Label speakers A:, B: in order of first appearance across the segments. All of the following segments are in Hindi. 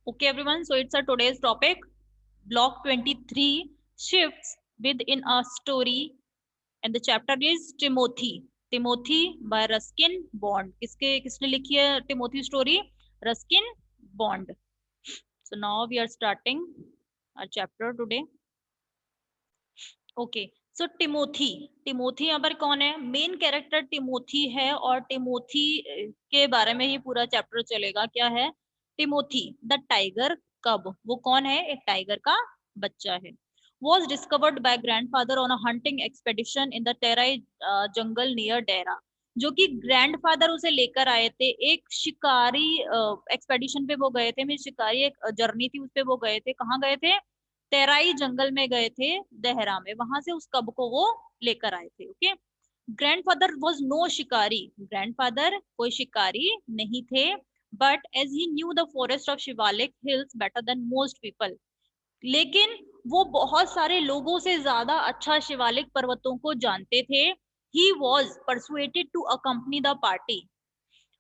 A: Okay, everyone. So it's a today's topic. Block 23 shifts within a story, and the chapter is Timothy. Timothy by Ruskin Bond. किसने लिखी है Timothy story? Ruskin Bond. So now we are starting our chapter today. Okay so Timothy Timothy यहाँ पर कौन है? मेन कैरेक्टर टिमोथी है और टिमोथी के बारे में ही पूरा चैप्टर चलेगा। क्या है? टिमोथी द टाइगर कब। वो कौन है? एक टाइगर का बच्चा है। Was discovered by grandfather on a hunting expedition in the Terai jungle near Dehra. जो कि ग्रैंडफादर उसे लेकर आए थे एक शिकारी एक्सपेडिशन पे वो गए थे। मैं शिकारी एक जर्नी थी, उस पे वो गए थे। कहाँ गए थे? तेराई जंगल में गए थे, देहरा में। वहां से उस कब को वो लेकर आए थे। ओके। ग्रैंडफादर वॉज नो शिकारी। ग्रैंडफादर कोई शिकारी नहीं थे। But as he knew the forest of Shivalik hills better than most people. लेकिन वो बहुत सारे लोगों से ज्यादा अच्छा शिवालिक पर्वतों को जानते थे। He was persuaded to accompany the party.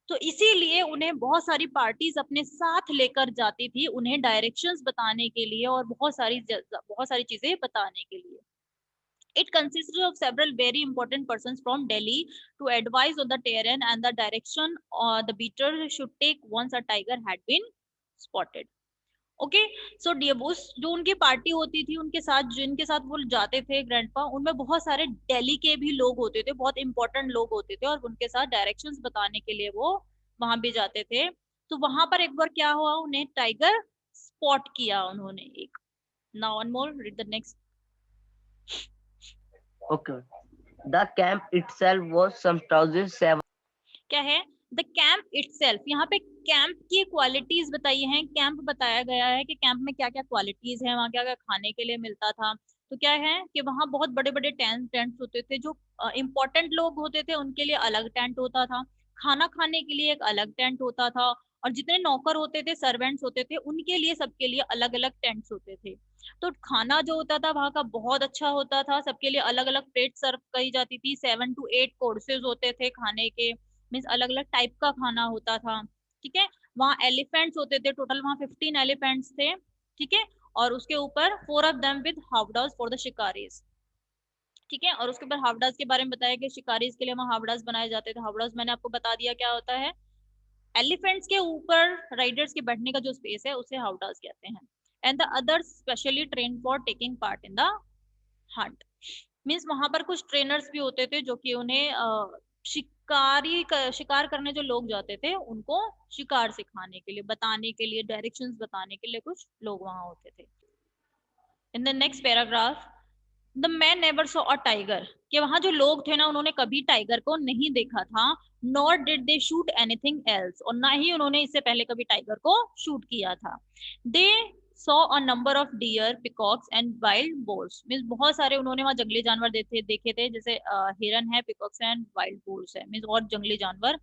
A: तो इसीलिए उन्हें बहुत सारी पार्टीज अपने साथ लेकर जाती थी, उन्हें डायरेक्शंस बताने के लिए और बहुत सारी चीजें बताने के लिए। It consisted of several very important persons from Delhi to advise on the terrain and the direction the beater should take once a tiger had been spotted. Okay so डियबुस जो उनकी पार्टी होती थी, उनके साथ जिनके साथ वो जाते थे ग्रैंडपा, उनमें बहुत सारे दिल्ली के भी लोग होते थे, बहुत इंपॉर्टेंट लोग होते थे और उनके साथ डायरेक्शंस बताने के लिए वो वहां भी जाते थे। तो वहां पर एक बार क्या हुआ, उन्हें टाइगर स्पॉट किया उन्होंने एक। Now one more read the next.
B: Okay. The camp itself was some 1,700.
A: क्या है? The camp itself. यहाँ पे कैंप की क्वालिटीज बताई हैं। कैंप बताया गया है कि कैंप में क्या क्या क्वालिटीज है, वहाँ क्या क्या खाने के लिए मिलता था। तो क्या है कि वहाँ बहुत बड़े बड़े टेंट्स होते थे। जो इम्पोर्टेंट लोग होते थे उनके लिए अलग टेंट होता था, खाना खाने के लिए एक अलग टेंट होता था, और जितने नौकर होते थे, सर्वेंट्स होते थे, उनके लिए सबके लिए अलग अलग टेंट्स होते थे। तो खाना जो होता था वहाँ का बहुत अच्छा होता था। सबके लिए अलग अलग प्लेट सर्व करी जाती थी। 7 to 8 कोर्सेज होते थे खाने के। मीन्स अलग अलग टाइप का खाना होता था। ठीक है। वहाँ एलिफेंट्स होते थे, टोटल वहाँ 15 एलिफेंट्स थे। ठीक है। और उसके ऊपर 4 of them with howdahs for the shikaris. ठीक है। और उसके ऊपर हावडास के बारे में बताया कि शिकारीज के लिए वहाँ हावडास बनाए जाते थे। हावडास मैंने आपको बता दिया क्या होता है। एलिफेंट्स के ऊपर राइडर्स के बैठने का जो स्पेस है उसे हाउडास कहते हैं। And the others specially train for taking part in the Hunt. Means वहां पर कुछ ट्रेनर्स भी होते थे जो कि उन्हें शिकार करने जो लोग जाते थे उनको शिकार सिखाने के लिए, बताने के लिए, डायरेक्शंस बताने के लिए कुछ लोग वहां होते थे। In the next paragraph, the man never saw a tiger. कि वहां जो लोग थे ना, उन्होंने कभी टाइगर को नहीं देखा था। Nor did they shoot anything else. और ना ही उन्होंने इससे पहले कभी टाइगर को शूट किया था। They saw a number of dear, peacocks and wild bourse. Means बहुत सारे उन्होंने वहां जंगली जानवर देखे थे, जैसे हिरन है, पिकॉक्स एंड वाइल्ड बोर्स है, मीन्स और जंगली जानवर।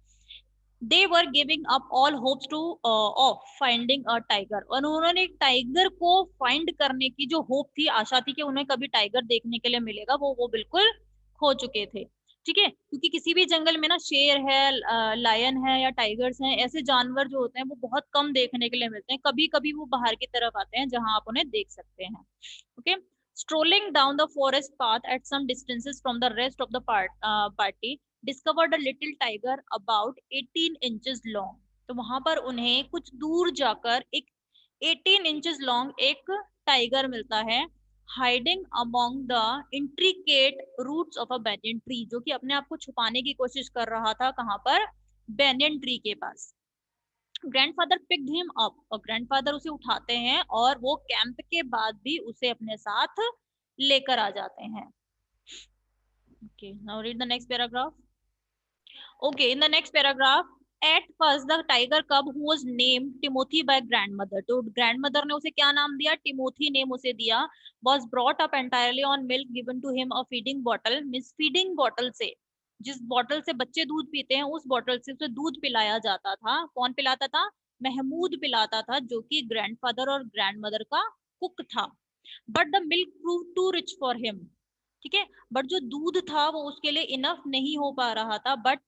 A: They were giving up all hopes to of finding a tiger. और उन्होंने एक टाइगर को फाइंड करने की जो होप थी, आशा थी कि उन्हें कभी टाइगर देखने के लिए मिलेगा, वो बिल्कुल खो चुके थे। ठीक है। क्योंकि किसी भी जंगल में ना शेर है, लायन है या टाइगर्स हैं, ऐसे जानवर जो होते हैं वो बहुत कम देखने के लिए मिलते हैं। कभी कभी वो बाहर की तरफ आते हैं जहां आप उन्हें देख सकते हैं। Okay. Strolling down the forest path at some distances from the rest of the party discovered a little tiger about 18 inches long. तो वहां पर उन्हें कुछ दूर जाकर एक 18 इंचेस लॉन्ग एक टाइगर मिलता है, hiding among the intricate roots of a banyan tree. जो कि अपने आप को छुपाने की कोशिश कर रहा था। कहाँ पर? बैनियन ट्री के पास। Grandfather picked him up. और ग्रैंडफादर उसे उठाते हैं और वो कैंप के बाद भी उसे अपने साथ लेकर आ जाते हैं। Okay, now read the next paragraph. Okay, in the next paragraph, at first the tiger cub who was named Timothy by grandmother. तो grandmother ने उसे क्या नाम दिया? टिमोथी नेम उसे दिया। Was brought up entirely on milk given to him a feeding bottle. Miss feeding bottle से, जिस बॉटल से बच्चे दूध पीते हैं, उस बॉटल से उसे दूध पिलाया जाता था। कौन पिलाता था? महमूद पिलाता था, जो कि ग्रैंडफादर और ग्रैंडमदर का कुक था। But the milk prove too rich for him. ठीक है। बट जो दूध था वो उसके लिए इनफ नहीं हो पा रहा था। But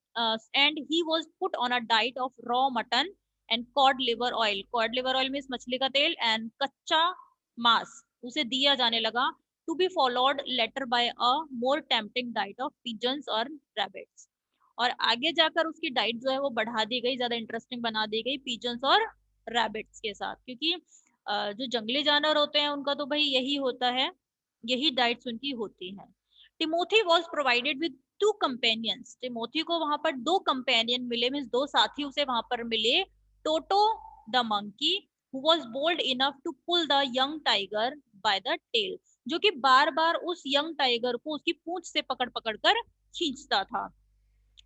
A: and he was put on a diet of raw mutton and cod liver oil, cod liver oil means मछली का तेल, एंड कच्चा मांस उसे दिया जाने लगा, to be followed later by a more tempting diet of pigeons और रैबिट्स। और आगे जाकर उसकी डाइट जो है वो बढ़ा दी गई, ज्यादा इंटरेस्टिंग बना दी गई पिजन्स और रैबिट्स के साथ, क्योंकि जो जंगली जानवर होते हैं उनका तो भाई यही होता है, यही डाइट्स उनकी होती है। Timothy was provided with 2 companions, Timothy को वहां पर 2 कंपेनियन मिले, मीन्स 2 साथी उसे वहां पर मिले। Toto the monkey who was bold enough to pull the young tiger by the tail, जो कि बार बार उस यंग टाइगर को उसकी पूंछ से पकड़ पकड़ कर खींचता था।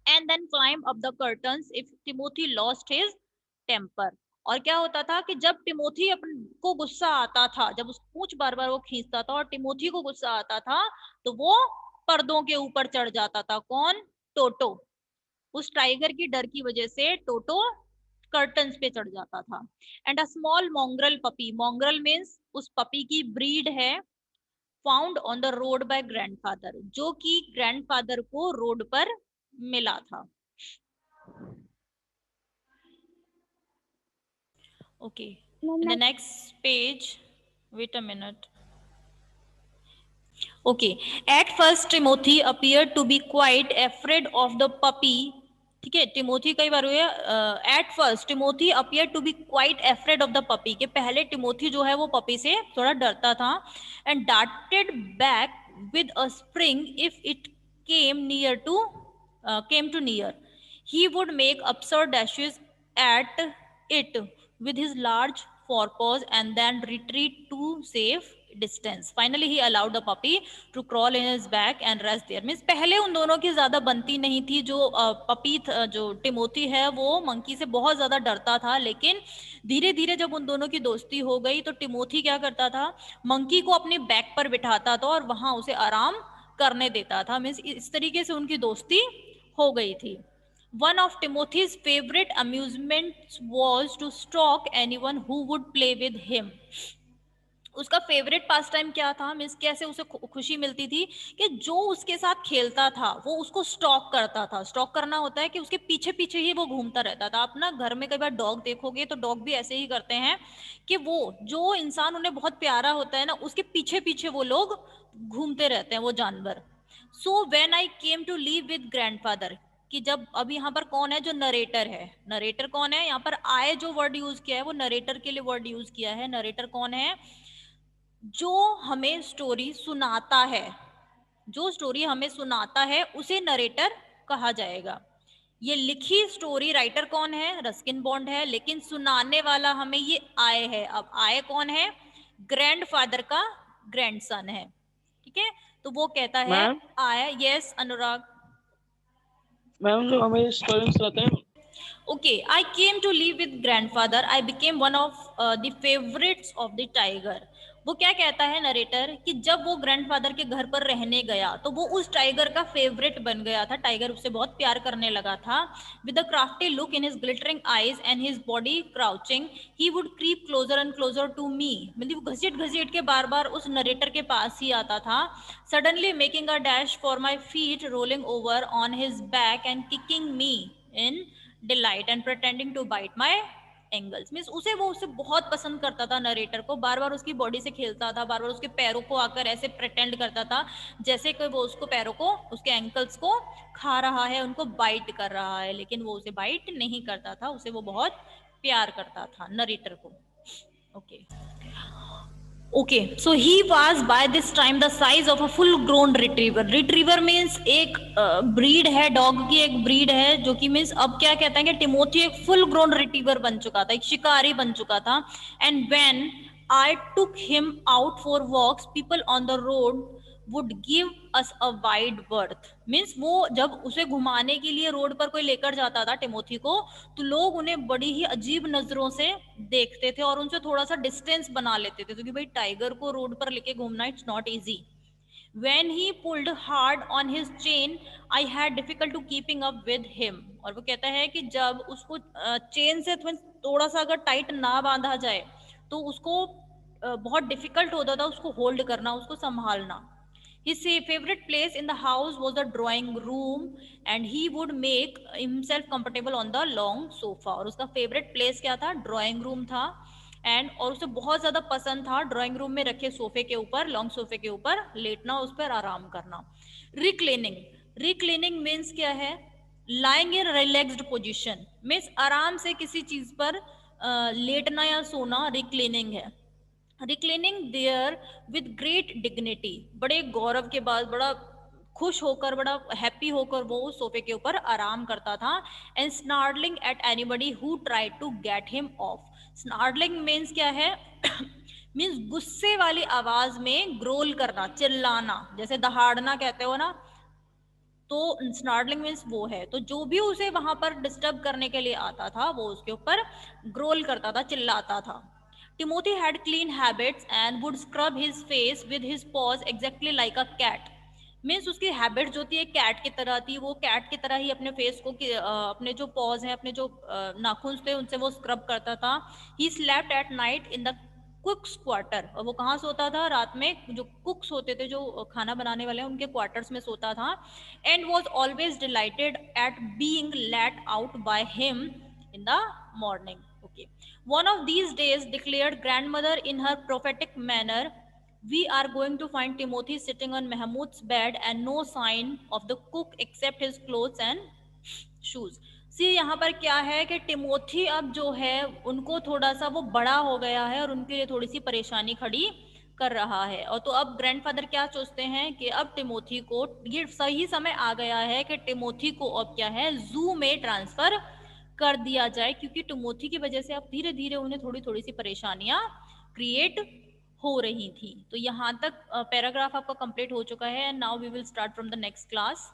A: And then climb up the curtains if Timothy lost his temper. और क्या होता था कि जब टिमोथी अपन को गुस्सा आता था, जब उस पूंछ बार बार वो खींचता था और टिमोथी को गुस्सा आता था, तो वो पर्दों के ऊपर चढ़ जाता था। कौन? टोटो। उस टाइगर की डर की वजह से टोटो कर्टन्स पे चढ़ जाता था। And a small mongrel puppy, mongrel means उस पपी की ब्रीड है, found on the road by grandfather, जो कि ग्रैंडफादर को रोड पर मिला था। Okay, in the next page, wait a minute. Okay, at first Timothy appeared to be quite afraid of the puppy. ठीक है, टिमोथी कई बार हुए at first Timothy appear to be quite afraid of the puppy, के पहले टिमोथी जो है वो पपी से थोड़ा डरता था। And darted back with a spring if it came to near. He would make absurd dashes at it with his large forepaws and then retreat to safe distance. Finally, he allowed the puppy to crawl in his back and rest there. Means पहले उन दोनों की ज्यादा बनती नहीं थी, जो पपी जो टिमोथी है वो मंकी से बहुत ज्यादा डरता था, लेकिन धीरे धीरे जब उन दोनों की दोस्ती हो गई तो टिमोथी क्या करता था, मंकी को अपने बैक पर बिठाता था और वहां उसे आराम करने देता था। मीन्स इस तरीके से उनकी दोस्ती हो गई थी। One of Timothy's favorite amusements was to stalk anyone who would play with him. उसका फेवरेट पास टाइम क्या था, मीन्स कैसे उसे खुशी मिलती थी कि जो उसके साथ खेलता था वो उसको स्टॉक करता था। स्टॉक करना होता है कि उसके पीछे पीछे ही वो घूमता रहता था। आप ना घर में कई बार डॉग देखोगे तो डॉग भी ऐसे ही करते हैं कि वो जो इंसान उन्हें बहुत प्यारा होता है ना, उसके पीछे पीछे वो लोग घूमते रहते हैं वो जानवर। So when I came to live with grandfather, कि जब अब यहाँ पर कौन है जो नरेटर है, नरेटर कौन है यहाँ पर, आए जो वर्ड यूज किया है वो नरेटर के लिए वर्ड यूज किया है। नरेटर कौन है? जो हमें स्टोरी सुनाता है, जो स्टोरी हमें सुनाता है उसे नरेटर कहा जाएगा। ये लिखी स्टोरी राइटर कौन है? रस्किन बॉन्ड है, लेकिन सुनाने वाला हमें ये आय है। अब आय कौन है? ग्रैंडफादर का ग्रैंडसन है। ठीक है, तो वो कहता है
B: मैम
A: आय। यस अनुराग।
B: मैम जो हमें स्टोरी सुनाते हैं।
A: Okay, I came to live with grandfather. I became one of the favorites of the tiger. वो क्या कहता है नरेटर कि जब वो ग्रैंडफादर के घर पर रहने गया तो वो उस टाइगर का फेवरेट बन गया था, टाइगर उससे बहुत प्यार करने लगा था। With a crafty look in his glittering eyes and his body crouching he would creep closer and closer to me. मतलब घसीट घसीट के बार बार उस नरेटर के पास ही आता था। Suddenly making a dash for my feet, rolling over on his back and kicking me in delight and pretending to bite my ankles. Means उसे बहुत पसंद करता था नरेटर को, बार बार उसकी बॉडी से खेलता था, बार बार उसके पैरों को आकर ऐसे प्रिटेंड करता था जैसे कि वो उसको पैरों को, उसके एंकल्स को खा रहा है, उनको बाइट कर रहा है, लेकिन वो उसे बाइट नहीं करता था, उसे वो बहुत प्यार करता था नरेटर को। Okay Okay, so he was by this time the size of a full grown retriever. Retriever means एक ब्रीड है, डॉग की एक ब्रीड है, जो कि मीन्स अब क्या कहते हैं कि टिमोथी एक फुल ग्रोन रिट्रीवर बन चुका था, एक शिकारी बन चुका था। And when I took him out for walks people on the road would give us a wide berth. Means वो जब उसे घुमाने के लिए रोड पर कोई लेकर जाता था टिमोथी को, तो लोग उन्हें बड़ी ही अजीब नजरों से देखते थे और उनसे थोड़ा सा डिस्टेंस बना लेते थे, क्योंकि भाई टाइगर को रोड पर लेके घूमना it's not easy. When he pulled hard on his chain, I had difficult to keeping up with him. और वो कहता है कि जब उसको चेन से थोड़ा सा अगर टाइट ना बांधा जाए तो उसको बहुत डिफिकल्ट होता था उसको होल्ड करना, उसको संभालना। His favorite place in the house was the drawing room and he would make himself comfortable on the long sofa. और उसका favorite place क्या था? Drawing room था. एंड और उसे बहुत ज्यादा पसंद था ड्राइंग रूम में रखे सोफे के ऊपर, लॉन्ग सोफे के ऊपर लेटना, उस पर आराम करना. रिक्लेनिंग. रिक्लेनिंग मीन्स क्या है? Lying in relaxed position, means आराम से किसी चीज पर लेटना या सोना रिक्लेनिंग है. रिक्लेनिंग देयर विद ग्रेट डिग्निटी, बड़े गौरव के बाद, बड़ा खुश होकर, बड़ा हैप्पी होकर वो उस सोफे के ऊपर आराम करता था. And snarling at anybody who try to get him off. Snarling means क्या है? मीन्स गुस्से वाली आवाज में ग्रोल करना, चिल्लाना, जैसे दहाड़ना कहते हो ना, तो स्नार्डलिंग मीन्स वो है. तो जो भी उसे वहां पर डिस्टर्ब करने के लिए आता था वो उसके ऊपर ग्रोल करता था, चिल्लाता था. Timothy had clean habits and would scrub his face with his paws exactly like a cat. Means उसकी हैबिट जो थी एक कैट की तरह थी, वो कैट की तरह ही अपने फेस को अपने जो पॉज हैं, अपने जो नाखून थे उनसे वो स्क्रब करता था. He slept at night in the कुक्स quarter, और वो कहाँ सोता था? रात में जो कुक्स होते थे, जो खाना बनाने वाले हैं, उनके क्वार्टर्स में सोता था. And was always dilated eight being let out by him in the morning. Okay. One of these days, declared grandmother in her prophetic manner, we are going to find Timothy sitting on Mahmud's bed and no sign of the cook except his clothes and shoes. सी यहाँ पर क्या है कि टिमोथी अब जो है उनको थोड़ा सा वो बड़ा हो गया है और उनके लिए थोड़ी सी परेशानी खड़ी कर रहा है. और तो अब ग्रैंडफादर क्या सोचते हैं कि अब टिमोथी को, ये सही समय आ गया है कि टिमोथी को अब क्या है, जू में ट्रांसफर कर दिया जाए, क्योंकि टिमोथी की वजह से अब धीरे धीरे उन्हें थोड़ी थोड़ी सी परेशानियां क्रिएट हो रही थी. तो यहाँ तक पैराग्राफ आपका कंप्लीट हो चुका है. And now we will start from the next class.